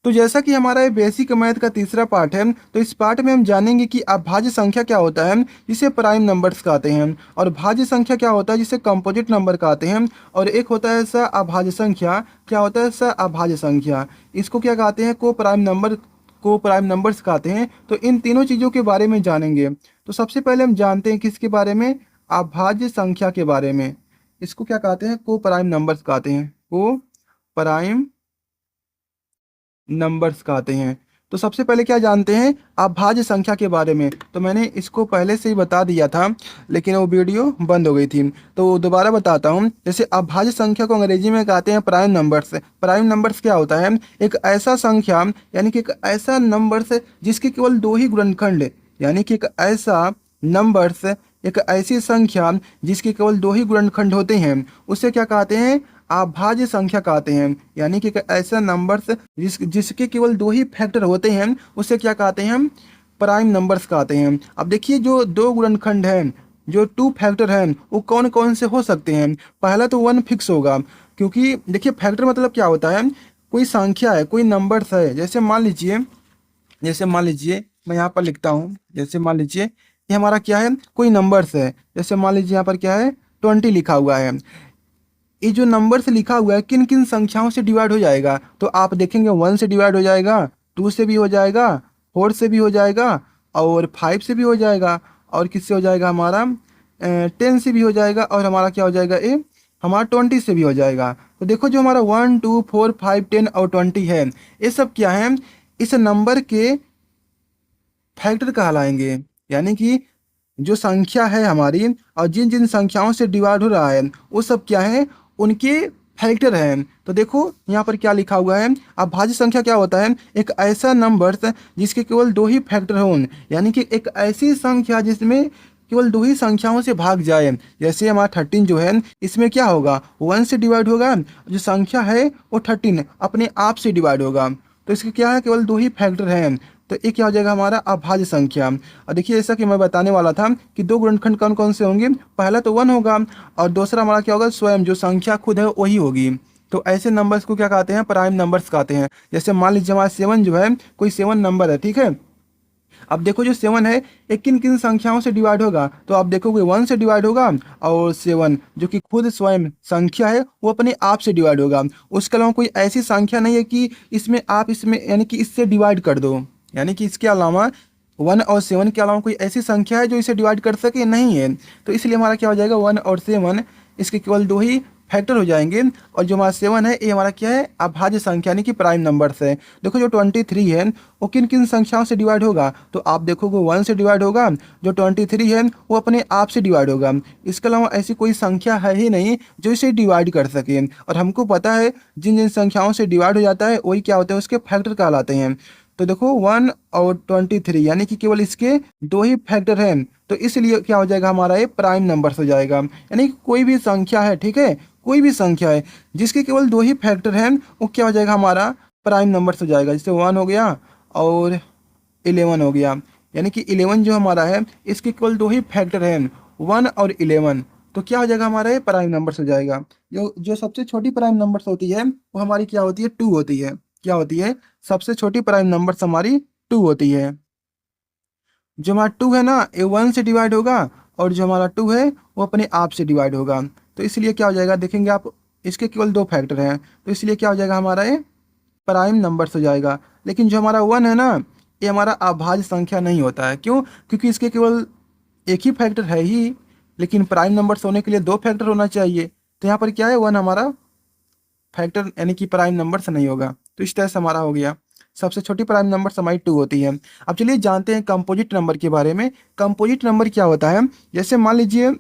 तो जैसा कि हमारा ये बेसिक मैथ का तीसरा पार्ट है, तो इस पार्ट में हम जानेंगे कि अभाज्य संख्या क्या होता है जिसे प्राइम नंबर्स कहते हैं, और भाज्य संख्या क्या होता है जिसे कंपोजिट नंबर कहते हैं, और एक होता है सा अभाज्य संख्या, क्या होता है सा अभाज्य संख्या, इसको क्या कहते हैं को प्राइम नंबर्स कहते हैं। तो इन तीनों चीज़ों के बारे में जानेंगे। तो सबसे पहले हम जानते हैं किसके बारे में, अभाज्य संख्या के बारे में। इसको क्या कहते हैं, को प्राइम नंबर्स कहते हैं, को प्राइम नंबर्स कहते हैं। तो सबसे पहले क्या जानते हैं, अभाज्य संख्या के बारे में। तो मैंने इसको पहले से ही बता दिया था, लेकिन वो वीडियो बंद हो गई थी, तो दोबारा बताता हूँ। जैसे अभाज्य संख्या को अंग्रेजी में कहते हैं प्राइम नंबर्स। प्राइम नंबर्स क्या होता है, एक ऐसा संख्या, यानी कि एक ऐसा नंबर्स जिसके केवल दो ही गुणनखंड, यानी कि एक ऐसा नंबर्स, एक ऐसी संख्या जिसके केवल दो ही गुणनखंड होते हैं, उसे क्या कहते हैं, अभाज्य संख्या कहते हैं। यानी कि एक ऐसा नंबर्स जिसके केवल दो ही फैक्टर होते हैं, उसे क्या कहते हैं, हम प्राइम नंबर्स कहते हैं। अब देखिए, जो दो गुणनखंड हैं, जो टू फैक्टर हैं, वो कौन कौन से हो सकते हैं। पहला तो वन फिक्स होगा, क्योंकि देखिए फैक्टर मतलब क्या होता है, कोई संख्या है, कोई नंबर्स है। जैसे मान लीजिए मैं यहाँ पर लिखता हूँ, जैसे मान लीजिए ये हमारा क्या है, कोई नंबर्स है। जैसे मान लीजिए यहाँ पर क्या है, 20 लिखा हुआ है। ये जो नंबर से लिखा हुआ है किन किन संख्याओं से डिवाइड हो जाएगा, तो आप देखेंगे 1 से डिवाइड हो जाएगा, 2 से भी हो जाएगा, 4 से भी हो जाएगा, और 5 से भी हो जाएगा, और किससे हो जाएगा हमारा 10 से भी हो जाएगा, और हमारा क्या हो जाएगा, ये हमारा 20 से भी हो जाएगा। तो देखो जो हमारा 1 2 4 5 10 और 20 है, ये सब क्या है, इस नंबर के फैक्टर कहलाएंगे। यानी कि जो संख्या है हमारी, और जिन जिन संख्याओं से डिवाइड हो रहा है, वो सब क्या है, उनके फैक्टर हैं। तो देखो यहाँ पर क्या लिखा हुआ है, अभाज्य संख्या क्या होता है, एक ऐसा नंबर जिसके केवल दो ही फैक्टर हों, यानी कि एक ऐसी संख्या जिसमें केवल दो ही संख्याओं से भाग जाए। जैसे हमारा 13 जो है, इसमें क्या होगा, 1 से डिवाइड होगा, जो संख्या है वो 13 अपने आप से डिवाइड होगा। तो इसके क्या है, केवल दो ही फैक्टर हैं। तो ये क्या हो जाएगा, हमारा अभाज्य संख्या। और देखिए जैसा कि मैं बताने वाला था कि दो गुणनखंड कौन कौन से होंगे, पहला तो 1 होगा, और दूसरा हमारा क्या होगा, स्वयं जो संख्या खुद है वही होगी। तो ऐसे नंबर्स को क्या कहते हैं, प्राइम नंबर्स कहते हैं। जैसे मान लीजिए हमारा 7 जो है, कोई 7 नंबर है, ठीक है। अब देखो जो 7 है, ये किन किन संख्याओं से डिवाइड होगा, तो आप देखोगे 1 से डिवाइड होगा, और 7 जो कि खुद स्वयं संख्या है वो अपने आप से डिवाइड होगा। उसके अलावा कोई ऐसी संख्या नहीं है कि इसमें यानी कि इससे डिवाइड कर दो, यानी कि इसके अलावा 1 और 7 के अलावा कोई ऐसी संख्या है जो इसे डिवाइड कर सके, नहीं है। तो इसलिए हमारा क्या हो जाएगा, 1 और 7 इसके केवल दो ही फैक्टर हो जाएंगे। और जो हमारा 7 है, ये हमारा क्या है, अभाज्य संख्या यानी कि प्राइम नंबर्स है। देखो जो 23 है, वो किन किन संख्याओं से डिवाइड होगा, तो आप देखोगे 1 से डिवाइड होगा, जो 23 है वो अपने आप से डिवाइड होगा। इसके अलावा ऐसी कोई संख्या है ही नहीं जो इसे डिवाइड कर सके। और हमको पता है जिन जिन संख्याओं से डिवाइड हो जाता है वही क्या होते हैं, उसके फैक्टर कहलाते हैं। तो देखो 1 और 23 यानी कि केवल इसके दो ही फैक्टर हैं, तो इसलिए क्या हो जाएगा, हमारा ये प्राइम नंबर्स हो जाएगा। यानी कि कोई भी संख्या है, ठीक है, कोई भी संख्या है जिसके केवल दो ही फैक्टर हैं, वो क्या हो जाएगा, हमारा प्राइम नंबर्स हो जाएगा। जैसे 1 हो गया और 11 हो गया, यानी कि 11 जो हमारा है, इसके केवल दो ही फैक्टर हैं, 1 और 11। तो क्या हो जाएगा, हमारा ये प्राइम नंबर्स हो जाएगा। जो जो सबसे छोटी प्राइम नंबर्स होती है वो हमारी क्या होती है, 2 होती है। क्या होती है, सबसे छोटी प्राइम नंबर्स हमारी 2 होती है। जो हमारा 2 है ना, ये 1 से डिवाइड होगा, और जो हमारा 2 है वो अपने आप से डिवाइड होगा। तो इसलिए क्या हो जाएगा, देखेंगे आप, इसके केवल दो फैक्टर हैं, तो इसलिए क्या हो जाएगा, हमारा ये प्राइम नंबर्स हो जाएगा। लेकिन जो हमारा 1 है ना, ये हमारा अभाज्य संख्या नहीं होता है। क्यों, क्योंकि इसके केवल एक ही फैक्टर है ही, लेकिन प्राइम नंबर्स होने के लिए दो फैक्टर होना चाहिए। तो यहाँ पर क्या है, 1 हमारा फैक्टर यानी कि प्राइम नंबर्स नहीं होगा। तो इस तरह से हमारा हो गया, सबसे छोटी प्राइम नंबर हमारी 2 होती है। अब चलिए जानते हैं कंपोजिट नंबर के बारे में। कंपोजिट नंबर क्या होता है, जैसे मान लीजिए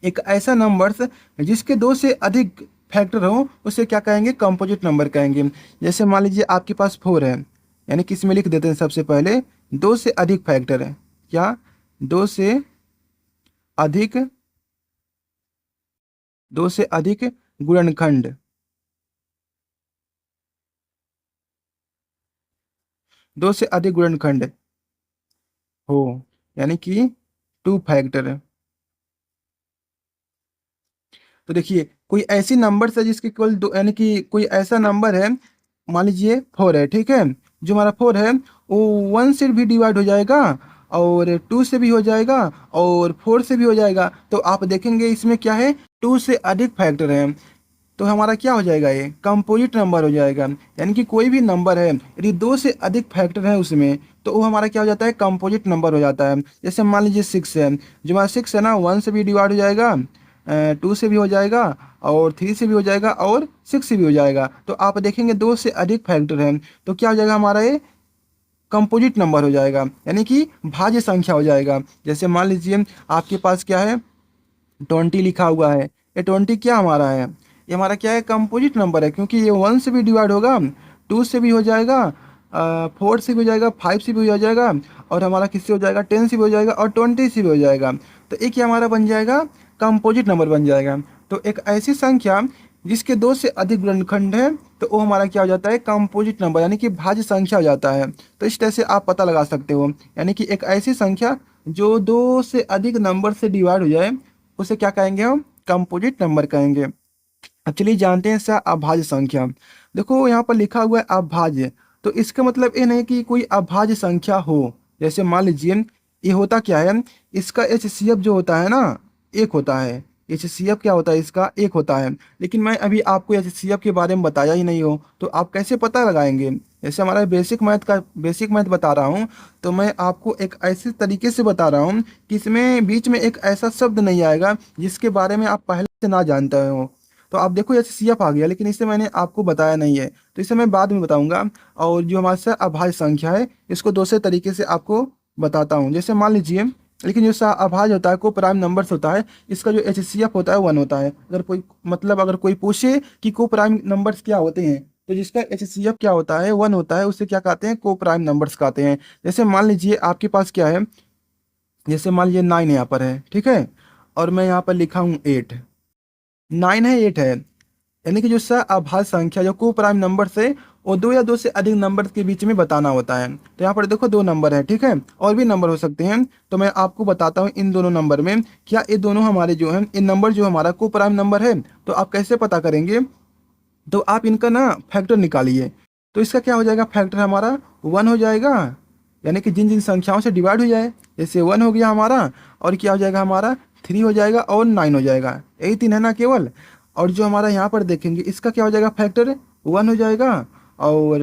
एक ऐसा नंबर जिसके दो से अधिक फैक्टर हो, उसे क्या कहेंगे, कंपोजिट नंबर कहेंगे। जैसे मान लीजिए आपके पास 4 है, यानी कि इसमें लिख देते हैं सबसे पहले दो से अधिक फैक्टर है, क्या, दो से अधिक, दो से अधिक गुणनखंड, दो से अधिक गुणनखंड हो, यानी कि 2 फैक्टर है। तो देखिए कोई ऐसी नंबर है जिसके केवल दो, यानी कि कोई ऐसा नंबर है मान लीजिए 4 है, ठीक है। जो हमारा 4 है वो 1 से भी डिवाइड हो जाएगा और 2 से भी हो जाएगा और 4 से भी हो जाएगा। तो आप देखेंगे इसमें क्या है, 2 से अधिक फैक्टर है, तो हमारा क्या हो जाएगा, ये कंपोजिट नंबर हो जाएगा। यानी कि कोई भी नंबर है यदि 2 से अधिक फैक्टर है उसमें, तो वो हमारा क्या हो जाता है, कंपोजिट नंबर हो जाता है। जैसे मान लीजिए 6 है, जो हमारा 6 है ना, 1 से भी डिवाइड हो जाएगा, 2 से भी हो जाएगा और 3 से भी हो जाएगा और 6 से भी हो जाएगा। तो आप देखेंगे 2 से अधिक फैक्टर है, तो क्या हो जाएगा हमारा, ये कंपोजिट नंबर हो जाएगा, यानी कि भाज्य संख्या हो जाएगा। जैसे मान लीजिए आपके पास क्या है, 20 लिखा हुआ है। ये 20 क्या हमारा है, ये हमारा क्या है, कंपोजिट नंबर है, क्योंकि ये 1 से भी डिवाइड होगा, 2 से भी हो जाएगा, 4 से भी हो जाएगा, 5 से भी हो जाएगा और हमारा किससे हो जाएगा, 10 से भी हो जाएगा और 20 से भी हो जाएगा। तो एक ये हमारा बन जाएगा कंपोजिट नंबर बन जाएगा। तो एक ऐसी संख्या जिसके 2 से अधिक गुणनखंड है, तो वो हमारा क्या हो जाता है, कंपोजिट नंबर, यानी कि भाज्य संख्या हो जाता है। तो इस तरह से आप पता लगा सकते हो, यानी कि एक ऐसी संख्या जो 2 से अधिक नंबर से डिवाइड हो जाए उसे क्या कहेंगे, हम कंपोजिट नंबर कहेंगे। अब चलिए जानते हैं इसका अभाज्य संख्या। देखो यहाँ पर लिखा हुआ है अभाज्य, तो इसका मतलब ये नहीं कि कोई अभाज्य संख्या हो। जैसे मान लीजिए ये होता क्या है, इसका HCF जो होता है ना, एक होता है। HCF क्या होता है, इसका एक होता है। लेकिन मैं अभी आपको HCF के बारे में बताया ही नहीं हो, तो आप कैसे पता लगाएंगे। जैसे हमारा बेसिक मैथ बता रहा हूँ, तो मैं आपको एक ऐसे तरीके से बता रहा हूँ कि इसमें बीच में एक ऐसा शब्द नहीं आएगा जिसके बारे में आप पहले से ना जानते हो। तो आप देखो HCF आ गया, लेकिन इसे मैंने आपको बताया नहीं है, तो इसे मैं बाद में बताऊंगा। और जो हमारे साथ अभाज्य संख्या है, इसको दूसरे तरीके से आपको बताता हूँ। जैसे मान लीजिए, लेकिन जो सा अभाज्य होता है, को प्राइम नंबर्स होता है, इसका जो HCF होता है 1 होता है। अगर कोई पूछे कि को प्राइम नंबर्स क्या होते हैं, तो जिसका HCF क्या होता है, 1 होता है, उसे क्या कहते हैं, को प्राइम नंबर्स कहते हैं। जैसे मान लीजिए आपके पास क्या है, जैसे मान लीजिए 9 यहाँ पर है, ठीक है, और मैं यहाँ पर लिखा हूँ 8, 9 है, 8 है। यानी कि जो अभाज्य संख्या जो को प्राइम नंबर से और 2 या 2 से अधिक नंबर के बीच में बताना होता है। तो यहाँ पर देखो 2 नंबर है, ठीक है, और भी नंबर हो सकते हैं। तो मैं आपको बताता हूँ इन दोनों नंबर में क्या ये दोनों हमारे जो हैं, इन नंबर जो हमारा को प्राइम नंबर है। तो आप कैसे पता करेंगे, तो आप इनका ना फैक्टर निकालिए। तो इसका क्या हो जाएगा, फैक्टर हमारा 1 हो जाएगा, यानी कि जिन जिन संख्याओं से डिवाइड हो जाए, जैसे 1 हो गया हमारा, और क्या हो जाएगा हमारा 3 हो जाएगा और 9 हो जाएगा, यही 3 है ना केवल। और जो हमारा यहाँ पर देखेंगे इसका क्या हो जाएगा, फैक्टर 1 हो जाएगा और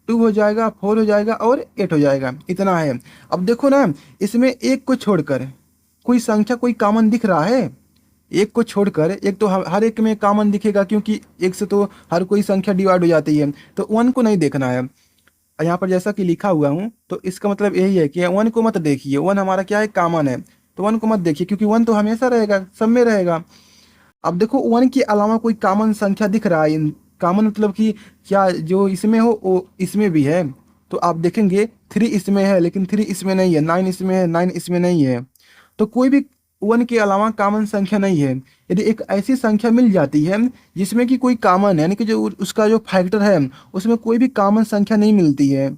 2 हो जाएगा, 4 हो जाएगा और 8 हो जाएगा, इतना है। अब देखो ना, इसमें एक को छोड़कर कोई संख्या कोई कॉमन दिख रहा है, एक को छोड़कर। एक तो हर एक में कॉमन दिखेगा, क्योंकि एक से तो हर कोई संख्या डिवाइड हो जाती है, तो 1 को नहीं देखना है। यहाँ पर जैसा कि लिखा हुआ हूँ, तो इसका मतलब यही है कि 1 को मत देखिए, 1 हमारा क्या है, कॉमन है, तो 1 को मत देखिए, क्योंकि 1 तो हमेशा रहेगा, सब में रहेगा। अब देखो 1 के अलावा कोई कॉमन संख्या दिख रहा है, इन कॉमन मतलब कि क्या जो इसमें हो वो इसमें भी है। तो आप देखेंगे 3 इसमें है, लेकिन 3 इसमें नहीं है, 9 इसमें है, 9 इसमें नहीं है। तो कोई भी 1 के अलावा कॉमन संख्या नहीं है। यदि एक ऐसी संख्या मिल जाती है जिसमें कि कोई कॉमन है, यानी कि जो उसका जो फैक्टर है उसमें कोई भी कॉमन संख्या नहीं मिलती है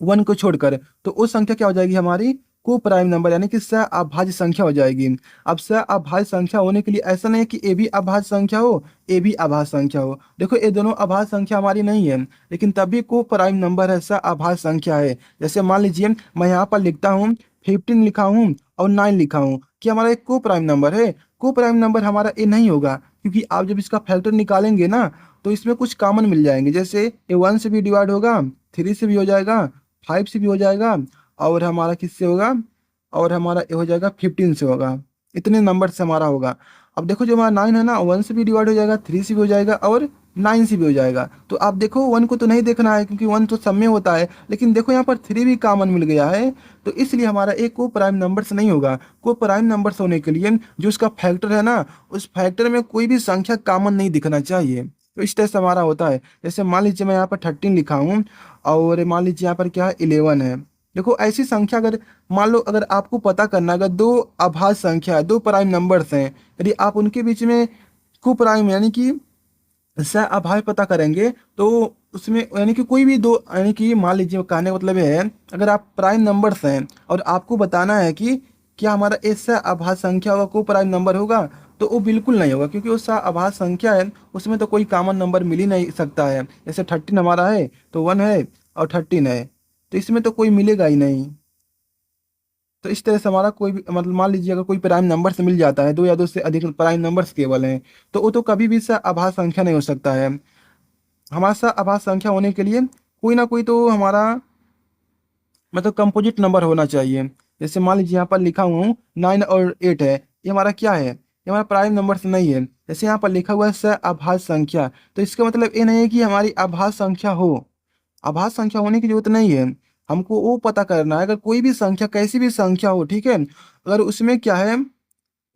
1 को छोड़कर, तो उस संख्या क्या हो जाएगी, हमारी को प्राइम नंबर, यानी कि अभाज्य संख्या हो जाएगी। अब अभाज्य संख्या होने के लिए ऐसा नहीं है कि ए भी अभाज्य संख्या हो, ए भी अभाज्य संख्या हो। देखो ये दोनों अभाज्य संख्या हमारी नहीं है, लेकिन तब भी को प्राइम नंबर है, अभाज्य संख्या है। जैसे मान लीजिए मैं यहाँ पर लिखता हूँ 15 लिखा हूँ और 9 लिखा हूँ, कि हमारा एक को प्राइम नंबर है। को प्राइम नंबर हमारा ए नहीं होगा, क्योंकि आप जब इसका फैक्टर निकालेंगे ना, तो इसमें कुछ कॉमन मिल जाएंगे। जैसे ए 1 से भी डिवाइड होगा, 3 से भी हो जाएगा, 5 से भी हो जाएगा, और हमारा किससे होगा, और हमारा ये हो जाएगा 15 से होगा, इतने नंबर से हमारा होगा। अब देखो जो हमारा 9 है ना, 1 से भी डिवाइड हो जाएगा, 3 से भी हो जाएगा और 9 से भी हो जाएगा। तो आप देखो 1 को तो नहीं देखना है, क्योंकि 1 तो सब में होता है, लेकिन देखो यहाँ पर 3 भी कॉमन मिल गया है, तो इसलिए हमारा एक को प्राइम नंबर्स नहीं होगा। को प्राइम नंबर्स होने के लिए जो उसका फैक्टर है ना, उस फैक्टर में कोई भी संख्या कॉमन नहीं दिखना चाहिए। तो इस तरह से हमारा होता है। जैसे मान लीजिए मैं यहाँ पर 13 लिखा हूँ और मान लीजिए यहाँ पर क्या है, 11 है। देखो ऐसी संख्या अगर मान लो, अगर आपको पता करना, अगर 2 अभाज्य संख्या है, 2 प्राइम नंबर्स हैं, यदि आप उनके बीच में को प्राइम यानी कि अभाज्य पता करेंगे, तो उसमें यानी कि कोई भी 2, यानी कि मान लीजिए कहने का मतलब ये है, अगर आप प्राइम नंबर्स हैं और आपको बताना है कि क्या हमारा ऐसा अभाज्य संख्या होगा, को प्राइम नंबर होगा, तो वो बिल्कुल नहीं होगा, क्योंकि वो आभाज्य संख्या है, उसमें तो कोई कॉमन नंबर मिल ही नहीं सकता है। जैसे 13 हमारा है तो 1 है और 13 है, तो इसमें तो कोई मिलेगा ही नहीं। तो इस तरह से हमारा कोई भी मतलब मान लीजिए अगर कोई प्राइम नंबर से मिल जाता है, दो या दो से अधिक प्राइम नंबर्स केवल हैं, तो वो तो कभी भी आभाज्य संख्या नहीं हो सकता है। हमारा आभाज्य संख्या होने के लिए कोई ना कोई तो हमारा मतलब कंपोजिट नंबर होना चाहिए। जैसे मान लीजिए यहाँ पर लिखा हुआ हूँ 9 और 8 है, ये हमारा क्या है, ये हमारा प्राइम नंबर से नहीं है। जैसे यहाँ पर लिखा हुआ है आभाज्य संख्या, तो इसका मतलब ये नहीं है कि हमारी आभाज्य संख्या हो। आभाज्य संख्या होने की जरूरत नहीं है, हमको वो पता करना है अगर कोई भी संख्या कैसी भी संख्या हो, ठीक है, अगर उसमें क्या है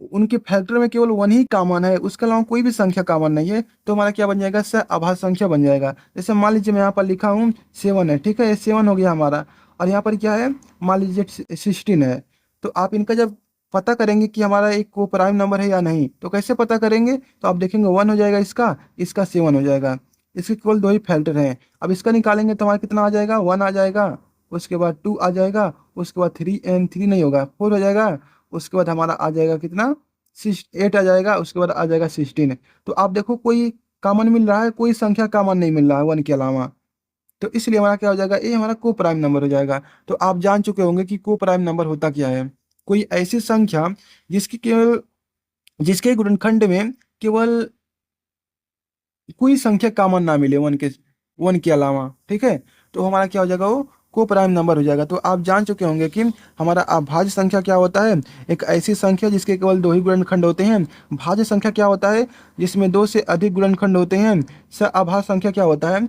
उनके फैक्टर में केवल वन ही कॉमन है, उसके अलावा कोई भी संख्या कॉमन नहीं है, तो हमारा क्या बन जाएगा, आभाज्य संख्या बन जाएगा। जैसे मान लीजिए मैं यहाँ पर लिखा हूँ 7 है, ठीक है, ये 7 हो गया हमारा, और यहाँ पर क्या है मान लीजिए 16 है। तो आप इनका जब पता करेंगे कि हमारा एक को प्राइम नंबर है या नहीं, तो कैसे पता करेंगे, तो आप देखेंगे 1 हो जाएगा इसका, इसका 7 हो जाएगा, इसके केवल दो ही फैक्टर हैं। अब इसका निकालेंगे तो हमारा कितना आ जाएगा, 1 आ जाएगा, उसके बाद 2 आ जाएगा, उसके बाद 3 एंड 3 नहीं होगा, 4 हो जाएगा, उसके बाद हमारा आ जाएगा कितना, 8 आ जाएगा, उसके बाद आ जाएगा 16। तो आप देखो कोई कॉमन मिल रहा है, कोई संख्या कॉमन नहीं मिल रहा है 1 के अलावा, तो इसलिए हमारा क्या हो जाएगा, ये हमारा को प्राइम नंबर हो जाएगा। तो आप जान चुके होंगे कि को प्राइम नंबर होता क्या है, कोई ऐसी संख्या जिसकी केवल जिसके गुणनखंड में केवल कोई संख्या कॉमन ना मिले 1 के अलावा, ठीक है, तो हमारा क्या हो जाएगा, वो को प्राइम नंबर हो जाएगा। तो आप जान चुके होंगे कि हमारा अभाज्य संख्या क्या होता है, एक ऐसी संख्या जिसके केवल दो ही गुणनखंड होते हैं। भाज्य संख्या क्या होता है, जिसमें दो से अधिक गुणनखंड होते हैं। अभाज्य संख्या क्या होता है,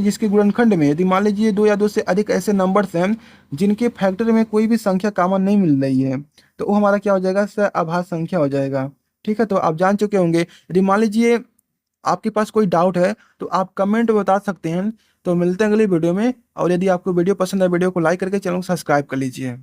जिसके गुणनखंड में यदि मान लीजिए दो या दो से अधिक ऐसे नंबर्स हैं जिनके फैक्टर में कोई भी संख्या कॉमन नहीं मिल रही है, तो वो हमारा क्या हो जाएगा, अभाज्य संख्या हो जाएगा। ठीक है, तो आप जान चुके होंगे। यदि मान लीजिए आपके पास कोई डाउट है तो आप कमेंट में बता सकते हैं। तो मिलते हैं अगली वीडियो में, और यदि आपको वीडियो पसंद है, वीडियो को लाइक करके चैनल को सब्सक्राइब कर लीजिए।